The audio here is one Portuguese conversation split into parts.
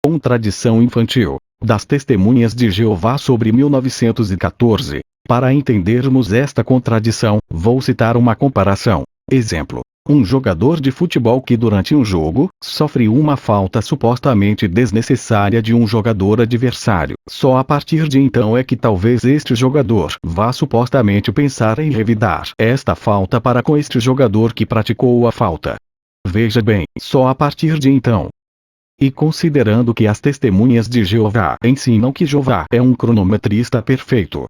Contradição infantil das Testemunhas de Jeová sobre 1914. Para entendermos esta contradição, vou citar uma comparação. Exemplo: um jogador de futebol que durante um jogo, sofre uma falta supostamente desnecessária de um jogador adversário. Só a partir de então é que talvez este jogador vá supostamente pensar em revidar esta falta para com este jogador que praticou a falta. Veja bem, só a partir de então. E considerando que as Testemunhas de Jeová ensinam que Jeová é um cronometrista perfeito,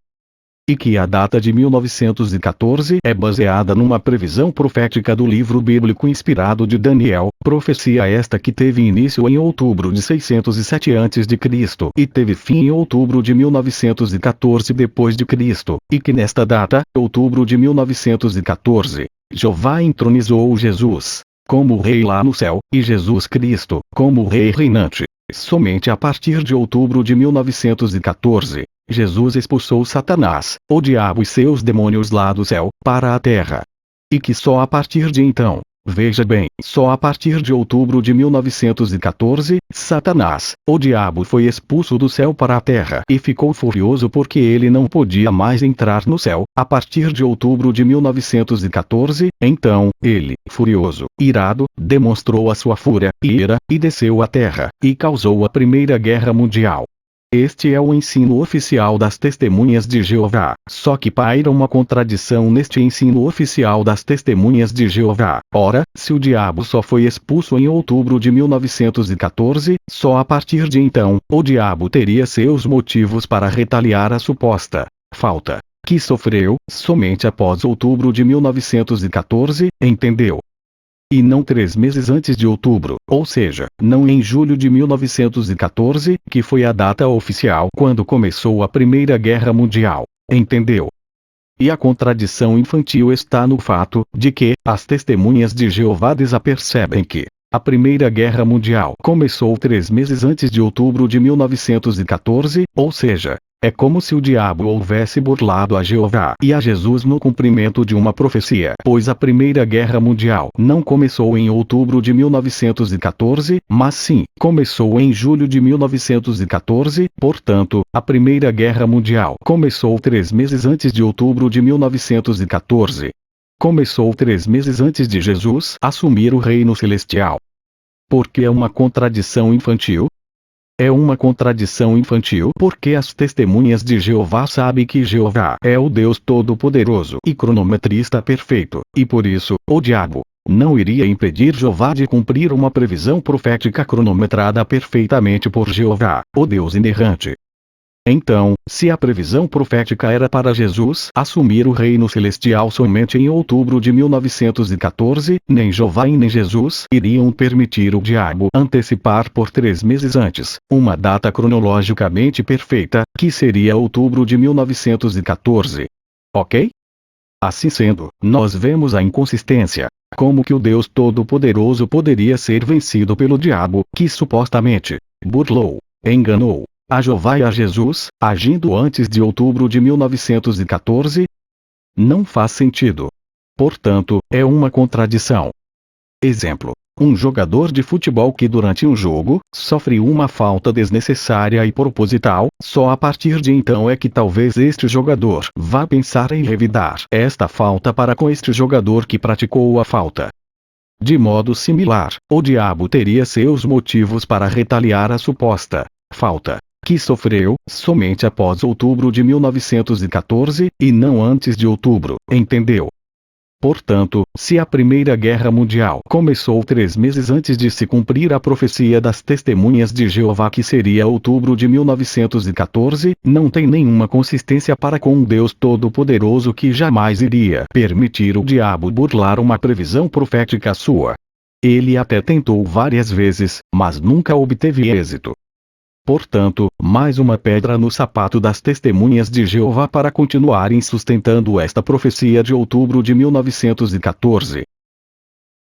e que a data de 1914 é baseada numa previsão profética do livro bíblico inspirado de Daniel, profecia esta que teve início em outubro de 607 a.C. e teve fim em outubro de 1914 d.C., e que nesta data, outubro de 1914, Jeová entronizou Jesus como rei lá no céu, e Jesus Cristo como rei reinante. Somente a partir de outubro de 1914, Jesus expulsou Satanás, o diabo e seus demônios lá do céu, para a terra. E que só a partir de então, veja bem, só a partir de outubro de 1914, Satanás, o diabo foi expulso do céu para a terra e ficou furioso porque ele não podia mais entrar no céu. A partir de outubro de 1914, então, ele, furioso, irado, demonstrou a sua fúria e ira, e desceu à terra, e causou a Primeira Guerra Mundial. Este é o ensino oficial das Testemunhas de Jeová, só que paira uma contradição neste ensino oficial das Testemunhas de Jeová. Ora, se o diabo só foi expulso em outubro de 1914, só a partir de então, o diabo teria seus motivos para retaliar a suposta falta que sofreu somente após outubro de 1914, entendeu? E não 3 meses antes de outubro, ou seja, não em julho de 1914, que foi a data oficial quando começou a Primeira Guerra Mundial. Entendeu? E a contradição infantil está no fato de que as Testemunhas de Jeová desapercebem que a Primeira Guerra Mundial começou 3 meses antes de outubro de 1914, ou seja, é como se o diabo houvesse burlado a Jeová e a Jesus no cumprimento de uma profecia, pois a Primeira Guerra Mundial não começou em outubro de 1914, mas sim, começou em julho de 1914, portanto, a Primeira Guerra Mundial começou 3 meses antes de outubro de 1914. Começou 3 meses antes de Jesus assumir o reino celestial. Porque é uma contradição infantil? É uma contradição infantil porque as Testemunhas de Jeová sabem que Jeová é o Deus Todo-Poderoso e cronometrista perfeito, e por isso, o diabo não iria impedir Jeová de cumprir uma previsão profética cronometrada perfeitamente por Jeová, o Deus inerrante. Então, se a previsão profética era para Jesus assumir o reino celestial somente em outubro de 1914, nem Jeová e nem Jesus iriam permitir o diabo antecipar por 3 meses antes uma data cronologicamente perfeita, que seria outubro de 1914. Ok? Assim sendo, nós vemos a inconsistência. Como que o Deus Todo-Poderoso poderia ser vencido pelo diabo, que supostamente burlou, enganou a Jeová e a Jesus, agindo antes de outubro de 1914? Não faz sentido. Portanto, é uma contradição. Exemplo: um jogador de futebol que durante um jogo, sofre uma falta desnecessária e proposital, só a partir de então é que talvez este jogador vá pensar em revidar esta falta para com este jogador que praticou a falta. De modo similar, o diabo teria seus motivos para retaliar a suposta falta que sofreu somente após outubro de 1914, e não antes de outubro, entendeu? Portanto, se a Primeira Guerra Mundial começou 3 meses antes de se cumprir a profecia das Testemunhas de Jeová que seria outubro de 1914, não tem nenhuma consistência para com um Deus Todo-Poderoso que jamais iria permitir o diabo burlar uma previsão profética sua. Ele até tentou várias vezes, mas nunca obteve êxito. Portanto, mais uma pedra no sapato das Testemunhas de Jeová para continuarem sustentando esta profecia de outubro de 1914.